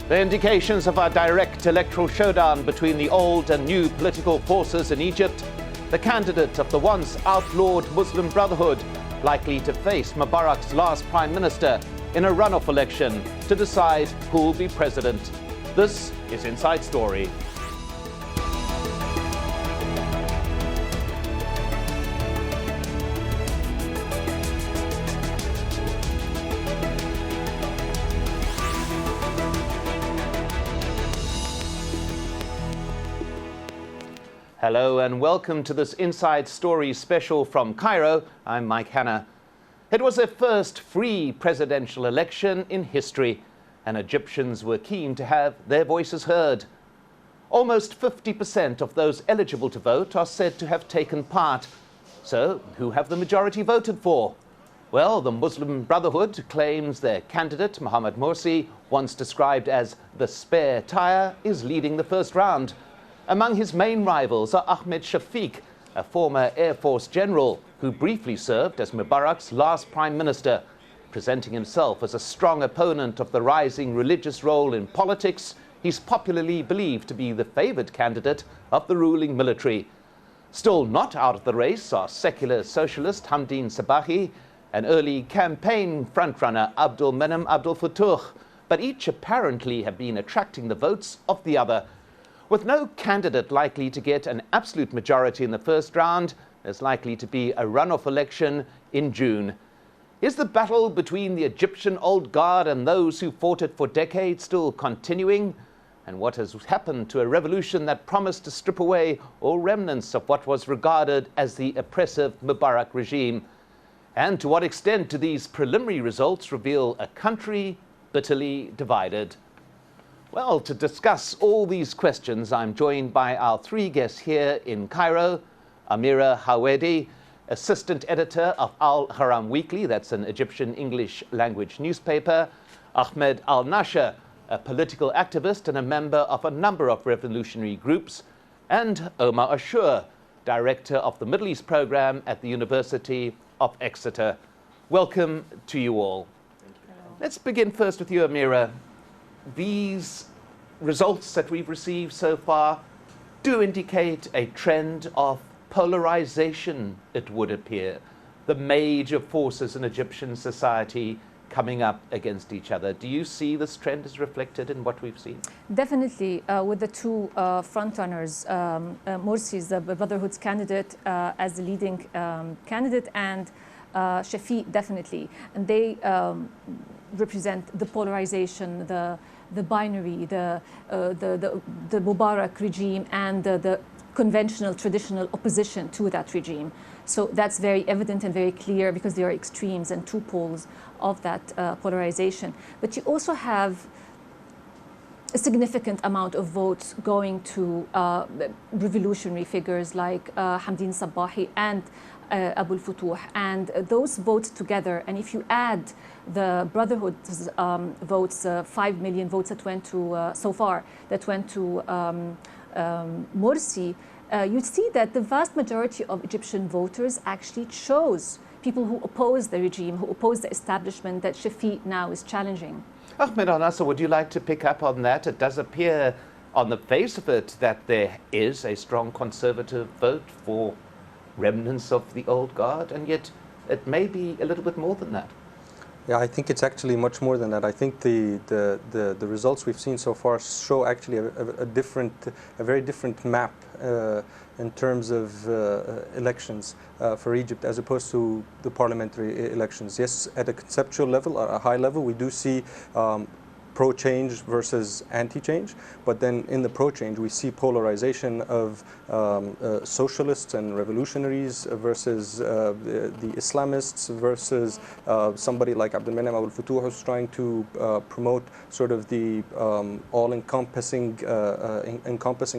The indications of a direct electoral showdown between the old and new political forces in Egypt, the candidate of the once outlawed Muslim Brotherhood likely to face Mubarak's last prime minister in a runoff election to decide who will be president. This is Inside Story. Hello and welcome to this Inside Story special from Cairo. I'm Mike Hanna. It was their first free presidential election in history, and Egyptians were keen to have their voices heard. Almost 50% of those eligible to vote are said to have taken part. So, who have the majority voted for? Well, the Muslim Brotherhood claims their candidate, Mohamed Morsi, once described as the spare tire, is leading the first round. Among his main rivals are Ahmed Shafiq, a former Air Force general who briefly served as Mubarak's last prime minister. Presenting himself as a strong opponent of the rising religious role in politics, he's popularly believed to be the favored candidate of the ruling military. Still not out of the race are secular socialist Hamdeen Sabahi, an early campaign frontrunner Abdul Menem Abdul Futuh, but each apparently have been attracting the votes of the other. With no candidate likely to get an absolute majority in the first round, there's likely to be a runoff election in June. Is the battle between the Egyptian old guard and those who fought it for decades still continuing? And what has happened to a revolution that promised to strip away all remnants of what was regarded as the oppressive Mubarak regime? And to what extent do these preliminary results reveal a country bitterly divided? Well, to discuss all these questions, I'm joined by our three guests here in Cairo. Amira Hawedi, assistant editor of Al Haram Weekly, that's an Egyptian English language newspaper. Ahmed Al-Nasher, a political activist and a member of a number of revolutionary groups. And Omar Ashur, director of the Middle East program at the University of Exeter. Welcome to you all. Thank you. Let's begin first with you, Amira. These results that we've received so far do indicate a trend of polarization, it would appear. The major forces in Egyptian society coming up against each other. Do you see this trend as reflected in what we've seen? Definitely, with the two frontrunners, Morsi's the Brotherhood's candidate as the leading candidate, and Shafiq definitely. And they represent the polarization, the binary, the Mubarak regime, and the conventional, traditional opposition to that regime. So that's very evident and very clear because there are extremes and two poles of that polarization. But you also have a significant amount of votes going to revolutionary figures like Hamdeen Sabahi and Abul Futuh, and those votes together, and if you add the Brotherhood's votes, 5 million votes that went to so far that went to Morsi, you'd see that the vast majority of Egyptian voters actually chose people who oppose the regime, who oppose the establishment that Shafiq now is challenging. Ahmed Al-Nasser, would you like to pick up on that? It does appear on the face of it that there is a strong conservative vote for remnants of the old guard, and yet it may be a little bit more than that. Yeah, I think it's actually much more than that. I think the results we've seen so far show actually a very different map in terms of elections for Egypt as opposed to the parliamentary elections. Yes, at a conceptual level, at a high level, we do see pro-change versus anti-change, but then in the pro-change we see polarization of socialists and revolutionaries versus the Islamists versus somebody like Abdul Menem Abdul Futuh, who's trying to promote sort of the all-encompassing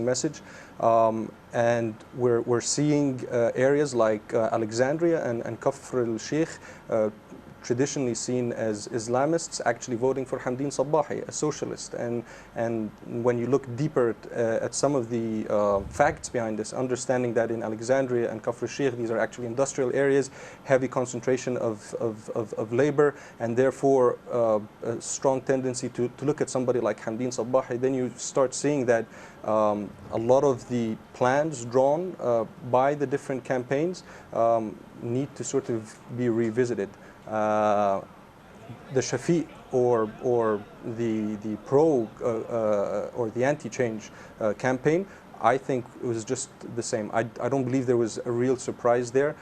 message. And we're seeing areas like Alexandria and Kafr al-Sheikh traditionally seen as Islamists actually voting for Hamdin Sabbahi, a socialist. And when you look deeper at some of the facts behind this, understanding that in Alexandria and Kafr Sheikh, these are actually industrial areas, heavy concentration of labor, and therefore a strong tendency to look at somebody like Hamdin Sabbahi, then you start seeing that a lot of the plans drawn by the different campaigns need to sort of be revisited. The Shafiq or the pro or the anti-change campaign, I think it was just the same. I don't believe there was a real surprise there.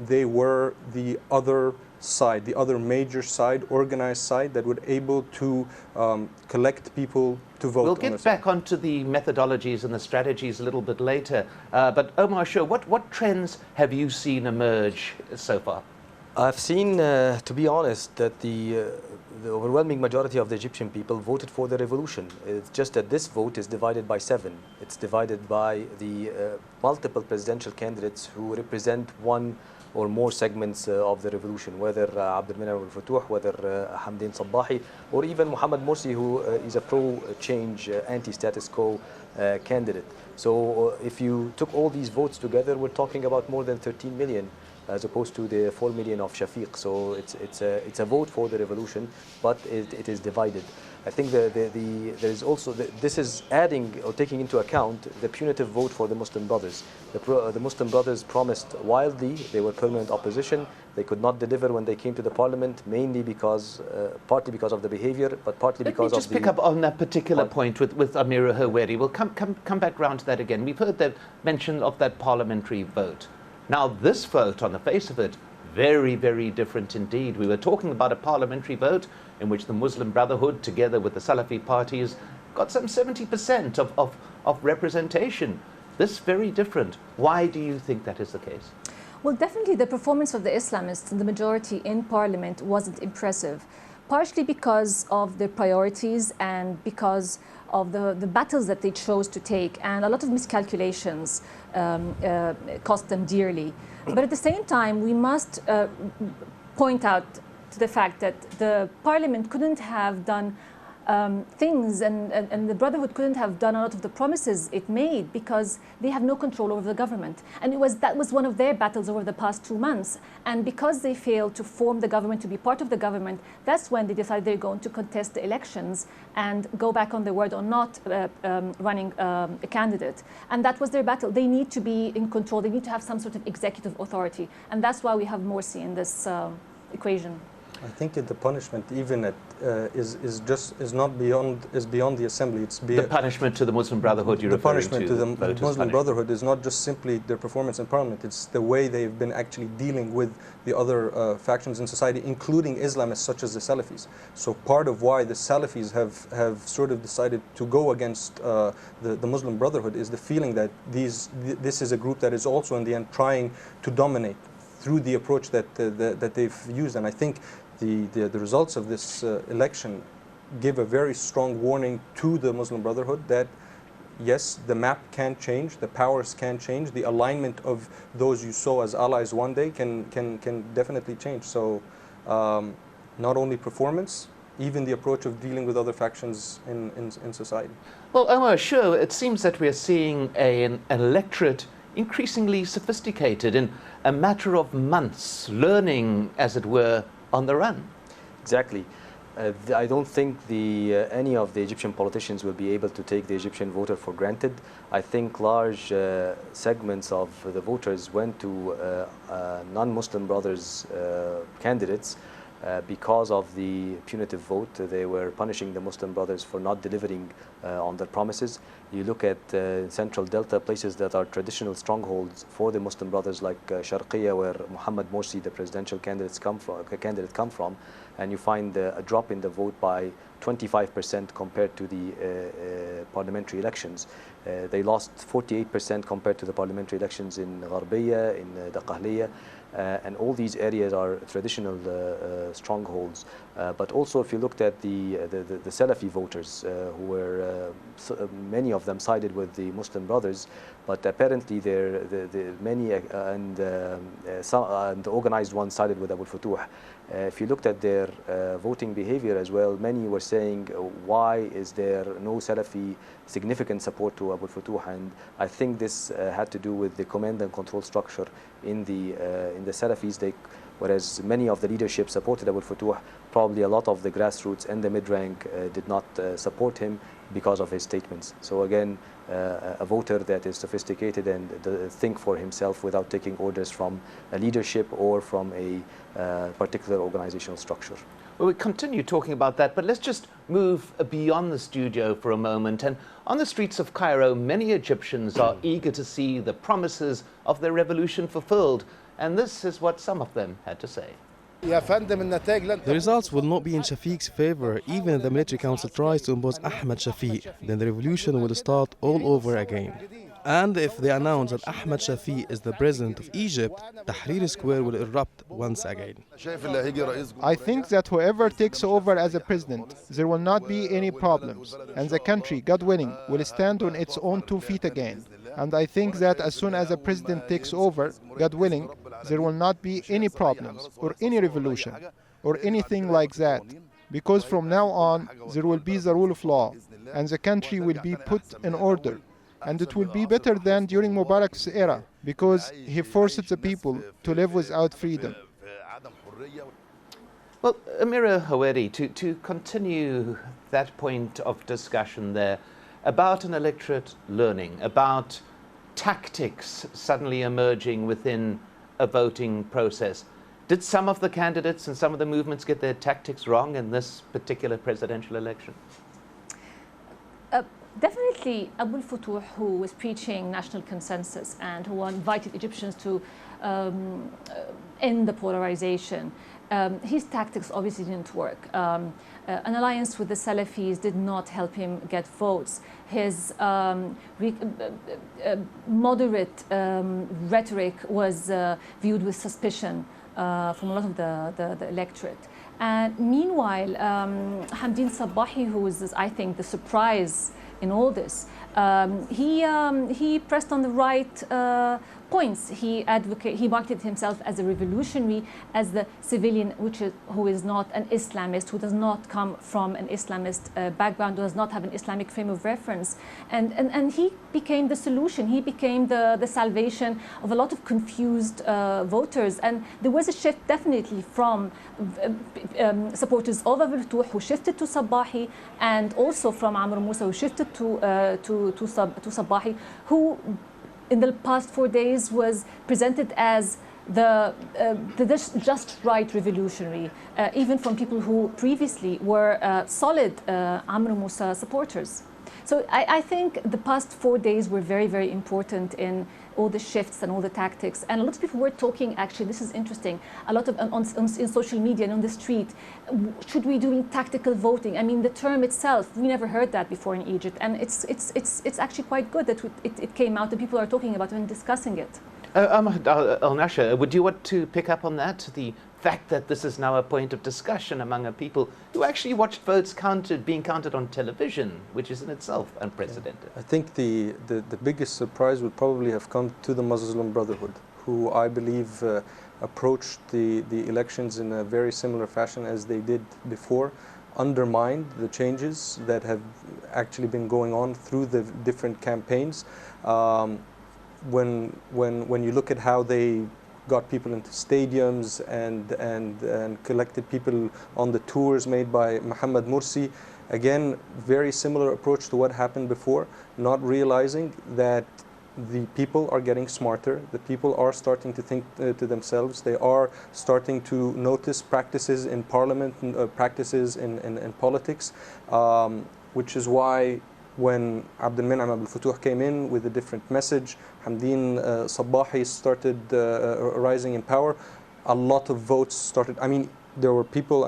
They were the other side, the other major side, organized side that were able to collect people to vote. We'll get back onto the methodologies and the strategies a little bit later. But Omar Shah, what trends have you seen emerge so far? I've seen, to be honest, that the overwhelming majority of the Egyptian people voted for the revolution. It's just that this vote is divided by 7. It's divided by the multiple presidential candidates who represent one or more segments of the revolution, whether Abdel Menem al-Futuh, whether Hamdin Sabbahi, or even Mohammed Morsi, who is a pro-change, anti-status quo candidate. So if you took all these votes together, we're talking about more than 13 million, as opposed to the 4 million of Shafiq. So it's a vote for the revolution, but it is divided. I think there is also, this is adding or taking into account the punitive vote for the Muslim Brothers. The Muslim Brothers promised wildly, they were permanent opposition, they could not deliver when they came to the parliament, mainly because, partly because of the behavior, but partly because of the... Let me just pick up on that particular point with Amira Haweri. We'll come back round to that again. We've heard the mention of that parliamentary vote. Now, this vote, on the face of it, very, very different indeed. We were talking about a parliamentary vote in which the Muslim Brotherhood, together with the Salafi parties, got some 70% of representation. This very different. Why do you think that is the case? Well, definitely the performance of the Islamists and the majority in parliament wasn't impressive, partially because of their priorities and because of the battles that they chose to take, and a lot of miscalculations cost them dearly. But at the same time, we must point out to the fact that the parliament couldn't have done things, and the Brotherhood couldn't have done a lot of the promises it made because they have no control over the government. And that was one of their battles over the past 2 months. And because they failed to form the government, to be part of the government, that's when they decided they're going to contest the elections and go back on their word on not running a candidate. And that was their battle. They need to be in control. They need to have some sort of executive authority. And that's why we have Morsi in this equation. I think the punishment even is not beyond the assembly. It's the punishment to the Muslim Brotherhood. You're referring to. The punishment to the Muslim Brotherhood is not just simply their performance in parliament. It's the way they've been actually dealing with the other factions in society, including Islamists such as the Salafis. So part of why the Salafis have sort of decided to go against the Muslim Brotherhood is the feeling that this is a group that is also in the end trying to dominate through the approach that they've used. And I think the results of this election give a very strong warning to the Muslim Brotherhood that yes, the map can change, the powers can change, the alignment of those you saw as allies one day can definitely change. So not only performance, even the approach of dealing with other factions in society. Well, Omar, sure, it seems that we're seeing an electorate increasingly sophisticated in a matter of months, learning, as it were, on the run. Exactly. I don't think any of the Egyptian politicians will be able to take the Egyptian voter for granted. I think large segments of the voters went to non-Muslim Brothers candidates because of the punitive vote. They were punishing the Muslim Brothers for not delivering on their promises. You look at Central Delta, places that are traditional strongholds for the Muslim Brothers, like Sharqiya, where Mohammed Morsi, the presidential candidate, come from, and you find a drop in the vote by 25% compared to the parliamentary elections. They lost 48% compared to the parliamentary elections in Gharbiya, in Daqahliya, and all these areas are traditional strongholds. But also, if you looked at the Salafi voters, who were many of them sided with the Muslim Brothers, but apparently many and the organized ones sided with Abu Futuh. If you looked at their voting behavior as well, many were saying, why is there no Salafi significant support to Abu Futuh? And I think this had to do with the command and control structure in the Salafis. Whereas many of the leadership supported Abu Futuh, probably a lot of the grassroots and the mid-rank did not support him because of his statements. So again, a voter that is sophisticated and think for himself without taking orders from a leadership or from a particular organizational structure. Well, we continue talking about that, but let's just move beyond the studio for a moment. And on the streets of Cairo, many Egyptians are eager to see the promises of their revolution fulfilled. And this is what some of them had to say. The results will not be in Shafiq's favor, even if the military council tries to impose Ahmed Shafiq. Then the revolution will start all over again. And if they announce that Ahmed Shafiq is the president of Egypt, Tahrir Square will erupt once again. I think that whoever takes over as a president, there will not be any problems. And the country, God willing, will stand on its own 2 feet again. And I think that as soon as a president takes over, God willing, there will not be any problems or any revolution or anything like that. Because from now on, there will be the rule of law and the country will be put in order. And it will be better than during Mubarak's era, because he forced the people to live without freedom. Well, Amira Haweri, to continue that point of discussion there, about an electorate learning, about tactics suddenly emerging within a voting process. Did some of the candidates and some of the movements get their tactics wrong in this particular presidential election? Definitely Abu Futuh, who was preaching national consensus and who invited Egyptians to end the polarization, his tactics obviously didn't work. An alliance with the Salafis did not help him get votes. His moderate rhetoric was viewed with suspicion from a lot of the electorate. And meanwhile, Hamdin Sabahi, who was, I think, the surprise in all this, he pressed on the right points. He marketed himself as a revolutionary, as the civilian, who is not an Islamist, who does not come from an Islamist background, who does not have an Islamic frame of reference, and he became the solution. He became the salvation of a lot of confused voters. And there was a shift definitely from supporters of Abu Futuh, who shifted to Sabahi, and also from Amr Musa, who shifted to Sabahi, who in the past 4 days was presented as the just right revolutionary, even from people who previously were solid Amr Musa supporters. So I think the past 4 days were very, very important in all the shifts and all the tactics. And a lot of people were talking, actually, this is interesting, a lot of in social media and on the street, should we do tactical voting? I mean, the term itself, we never heard that before in Egypt. And it's actually quite good that it came out and people are talking about it and discussing it. Ahmad Al-Nasha, would you want to pick up on that? The fact that this is now a point of discussion among people who actually watched votes being counted on television, which is in itself unprecedented. I think the biggest surprise would probably have come to the Muslim Brotherhood, who I believe approached the elections in a very similar fashion as they did before, undermined the changes that have actually been going on through the different campaigns. When you look at how they got people into stadiums and collected people on the tours made by Mohammed Morsi, again, very similar approach to what happened before, not realizing that the people are getting smarter, the people are starting to think to themselves, they are starting to notice practices in parliament, practices in politics, which is why when Abdel Menam Abu Futuh came in with a different message, Hamdin Sabahi started rising in power, a lot of votes started. I mean, there were people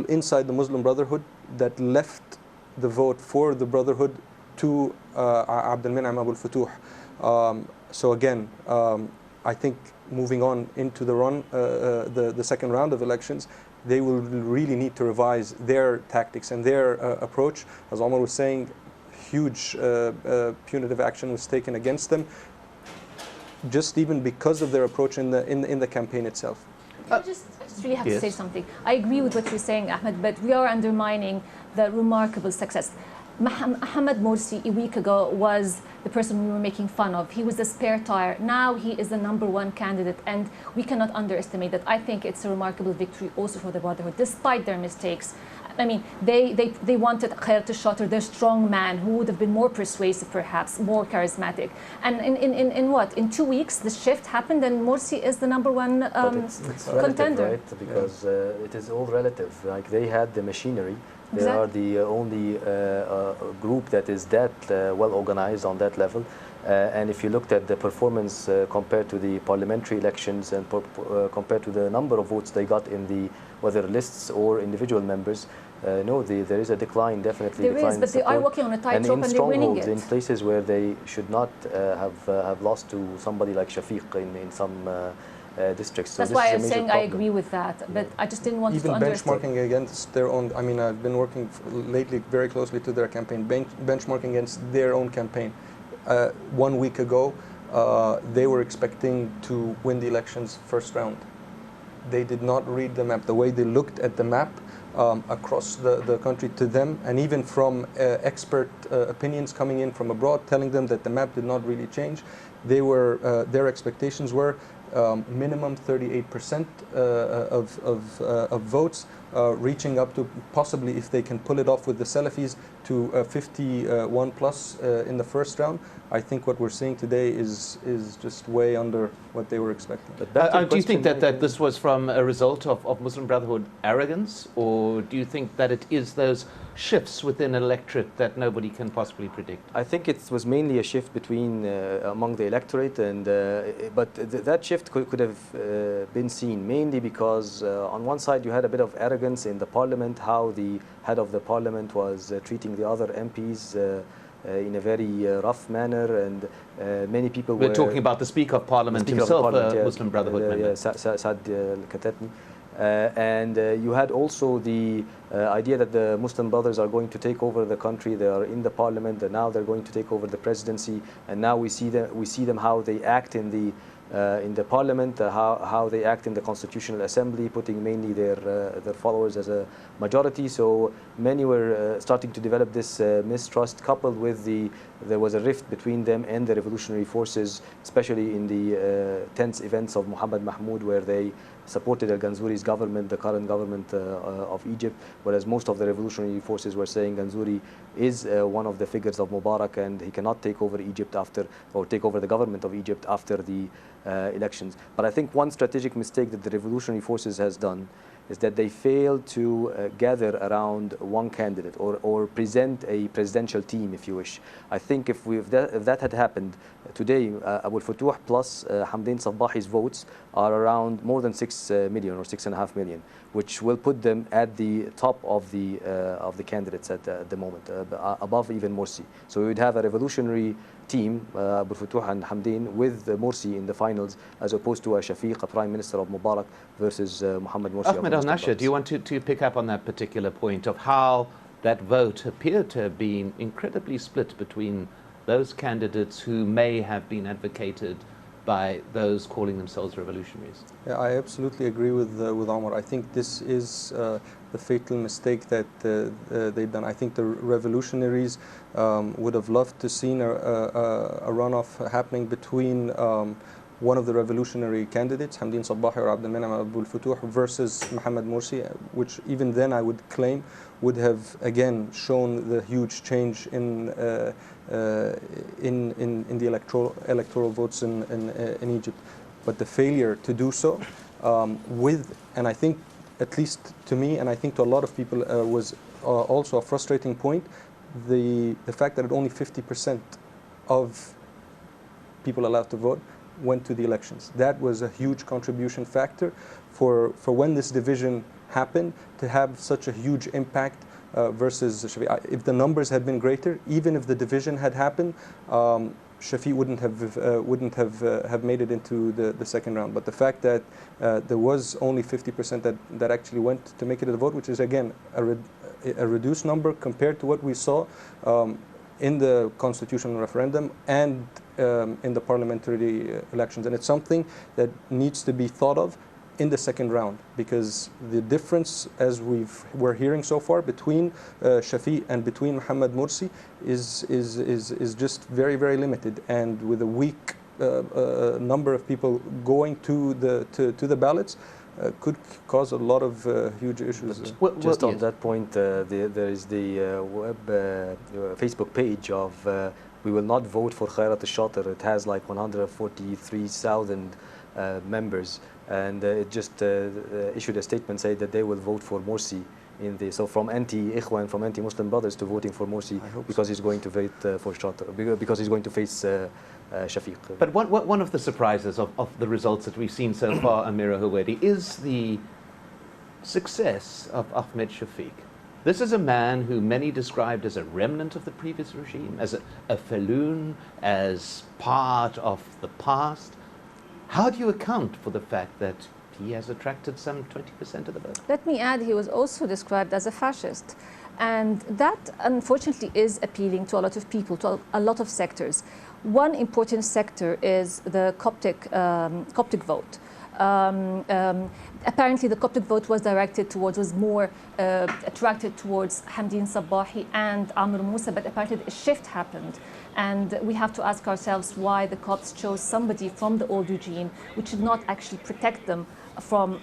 inside the Muslim Brotherhood that left the vote for the Brotherhood to Abdel Menam Abu Futuh. So again, I think moving on into the second round of elections, they will really need to revise their tactics and their approach. As Omar was saying, huge punitive action was taken against them, just even because of their approach in the campaign itself. I just really have to say something. I agree with what you're saying, Ahmed, but we are undermining the remarkable success. Mohamed Morsi a week ago was the person we were making fun of. He was the spare tire. Now he is the #1 candidate, and we cannot underestimate that. I think it's a remarkable victory also for the Brotherhood, despite their mistakes. I mean, they wanted Khair Shatter, their strong man, who would have been more persuasive, perhaps, more charismatic. And in what? In 2 weeks, the shift happened, and Morsi is the #1 it's contender. relative, right? Because it is all relative. Like, they had the machinery. They are the only group that is that well organized on that level. And if you looked at the performance compared to the parliamentary elections and compared to the number of votes they got in the whether lists or individual members, no, there is a decline, definitely. There is, but they are walking on a tightrope and they're winning it. In places where they should not have lost to somebody like Shafiq in some districts. So that's why I'm saying problem. I agree with that, but I just didn't want to underestimate. Benchmarking against their own, I mean, I've been working lately very closely to their campaign, benchmarking against their own campaign. 1 week ago, they were expecting to win the elections first round. They did not read the map. The way they looked at the map across the country to them, and even from expert opinions coming in from abroad telling them that the map did not really change, they were, their expectations were minimum 38% of votes, reaching up to possibly, if they can pull it off with the Salafis, to 51 plus in the first round. I think what we're seeing today is just way under what they were expecting. Do you think that this was from a result of Muslim Brotherhood arrogance, or do you think that it is those shifts within an electorate that nobody can possibly predict? I think it was mainly a shift between among the electorate, and but that shift could have been seen mainly because on one side you had a bit of arrogance in the parliament, how the head of the parliament was treating the other MPs in a very rough manner, and many people We're talking about the Speaker of Parliament himself, Muslim Brotherhood member. Saad al-Katatni. And you had also the idea that the Muslim Brothers are going to take over the country. They are in the parliament, and now they're going to take over the presidency. And now we see them how they act in the parliament, how they act in the Constitutional Assembly, putting mainly their followers as a majority. So many were starting to develop this mistrust, coupled with there was a rift between them and the revolutionary forces, especially in the tense events of Muhammad Mahmoud, where they supported al-Ganzouri's government, the current government of Egypt, whereas most of the revolutionary forces were saying Ganzouri is one of the figures of Mubarak, and he cannot take over Egypt take over the government of Egypt after the elections. But I think one strategic mistake that the revolutionary forces has done is that they failed to gather around one candidate or present a presidential team, if you wish. I think if that had happened today, Abu al-Futuh plus Hamdin Sabbahi's votes are around more than 6 million or 6.5 million, which will put them at the top of the candidates at the moment, above even Morsi. So we would have a revolutionary team, Abu al-Futuh and Hamdin, with Morsi in the finals, as opposed to a Shafiq, a prime minister of Mubarak, versus Muhammad Morsi. Ahmed al-Nasher, do you want to pick up on that particular point of how that vote appeared to have been incredibly split between those candidates who may have been advocated by those calling themselves revolutionaries? Yeah, I absolutely agree with Omar. I think this is the fatal mistake that they've done. I think the revolutionaries would have loved to seen a runoff happening between one of the revolutionary candidates, Hamdin Sabbahi or Abdel Menem Abu al-Futuh, versus Mohamed Morsi, which even then I would claim would have again shown the huge change in the electoral votes in Egypt. But the failure to do so and I think, at least to me, and I think to a lot of people, was also a frustrating point, the fact that only 50% of people allowed to vote went to the elections. That was a huge contribution factor for when this division happened, to have such a huge impact versus Shafiq. If the numbers had been greater, even if the division had happened, Shafiq wouldn't have made it into the second round. But the fact that there was only 50% that actually went to make it a vote, which is again a reduced number compared to what we saw in the constitutional referendum and in the parliamentary elections. And it's something that needs to be thought of in the second round, because the difference, as we're hearing so far, between Shafiq and between Mohammed Morsi is just very, very limited. And with a weak number of people going to the ballots, could cause a lot of huge issues. Just on that point, there is the Facebook page of We Will Not Vote for Khairat al-Shatir. It has like 143,000 members, and it just issued a statement saying that they will vote for Morsi so from anti-Ikhwan, from anti-Muslim brothers to voting for Morsi because he's going to vote for Shatir, because he's going to face Shafiq. But one of the surprises of the results that we've seen so far, Amira Hawedi, is the success of Ahmed Shafiq. This is a man who many described as a remnant of the previous regime, as a falloon, as part of the past. How do you account for the fact that he has attracted some 20% of the vote? Let me add, he was also described as a fascist. And that, unfortunately, is appealing to a lot of people, to a lot of sectors. One important sector is the Coptic vote. Apparently, the Coptic vote was more attracted towards Hamdin Sabahi and Amr Moussa, but apparently a shift happened. And we have to ask ourselves why the Copts chose somebody from the old regime, which should not actually protect them from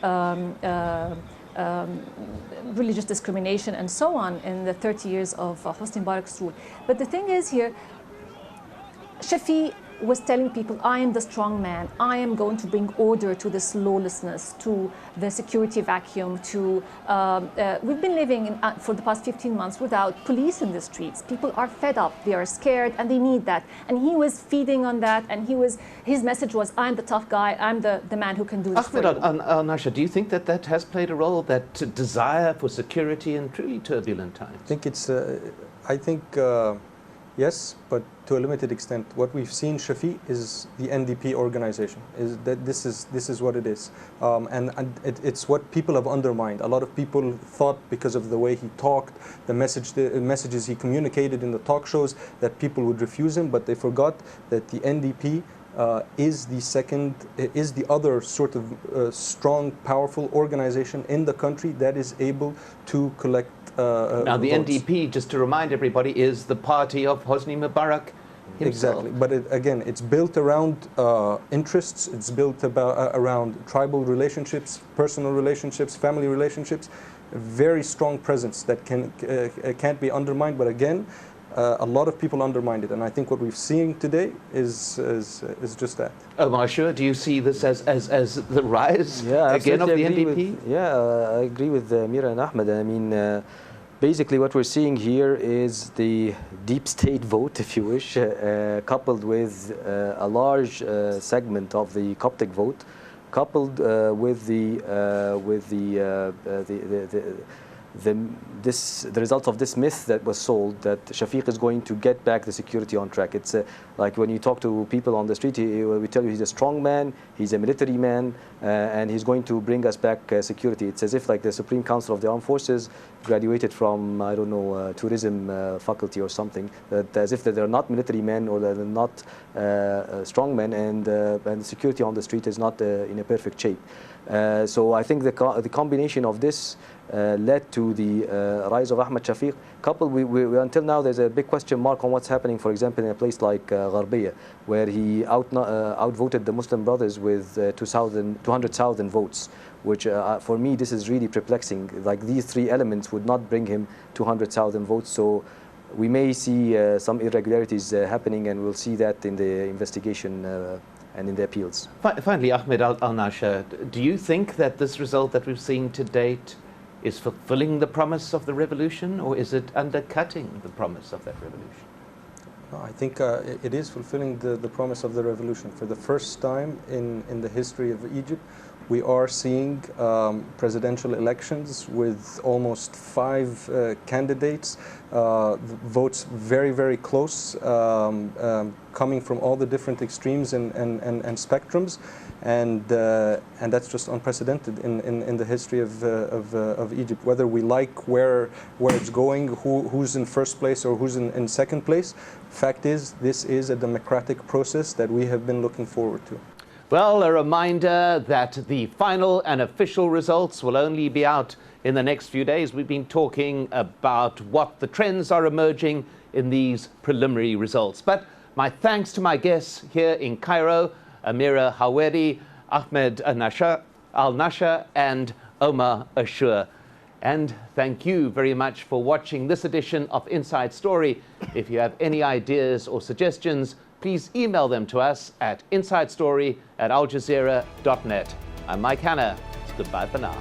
religious discrimination and so on in the 30 years of Hosni Mubarak's rule. But the thing is here, Shafiq was telling people, I am the strong man. I am going to bring order to this lawlessness, to the security vacuum, to... we've been living for the past 15 months without police in the streets. People are fed up, they are scared, and they need that. And he was feeding on that, and his message was, I'm the tough guy, I'm the man who can do this Ahmed Al-Nasha, do you think that has played a role, that desire for security in truly turbulent times? I think yes, but to a limited extent. What we've seen, Shafiq, is the NDP organization. Is that this is what it is, and it's what people have undermined. A lot of people thought, because of the way he talked, the messages he communicated in the talk shows, that people would refuse him, but they forgot that the NDP is the other sort of strong, powerful organization in the country that is able to collect now the votes. NDP, just to remind everybody, is the party of Hosni Mubarak himself. Exactly, but again, it's built around interests, it's built around tribal relationships, personal relationships, family relationships, a very strong presence that can't be undermined, but again, a lot of people undermined it, and I think what we've seen today is just that. Omar Shur, do you see this as the rise again of the NDP? I agree with Mira and Ahmed. I mean, basically what we're seeing here is the deep state vote, if you wish, coupled with a large segment of the Coptic vote, coupled with the result of this myth that was sold, that Shafiq is going to get back the security on track. It's like when you talk to people on the street, we tell you he's a strong man, he's a military man, and he's going to bring us back security. It's as if like the Supreme Council of the Armed Forces graduated from, I don't know, tourism faculty or something, as if they're not military men or they're not strong men, and the security on the street is not in a perfect shape. So I think the combination of this led to the rise of Ahmed Shafiq. Coupled, we until now there's a big question mark on what's happening, for example, in a place like Gharbiya, where he outvoted the Muslim Brothers with 200,000 votes, which for me this is really perplexing. Like these three elements would not bring him 200,000 votes. So we may see some irregularities happening, and we'll see that in the investigation and in the appeals. Finally, Ahmed Al-Nasha, do you think that this result that we've seen to date is fulfilling the promise of the revolution, or is it undercutting the promise of that revolution? I think it is fulfilling the promise of the revolution. For the first time in the history of Egypt, We are seeing presidential elections with almost 5 candidates, votes very, very close, coming from all the different extremes and spectrums, and that's just unprecedented in the history of Egypt. Whether we like where it's going, who's in first place or who's in second place, fact is, this is a democratic process that we have been looking forward to. Well, a reminder that the final and official results will only be out in the next few days. We've been talking about what the trends are emerging in these preliminary results. But my thanks to my guests here in Cairo, Amira Haweri, Ahmed Al-Nasha, and Omar Ashur. And thank you very much for watching this edition of Inside Story. If you have any ideas or suggestions, please email them to us at insidestory@aljazeera.net. I'm Mike Hanna. Goodbye for now.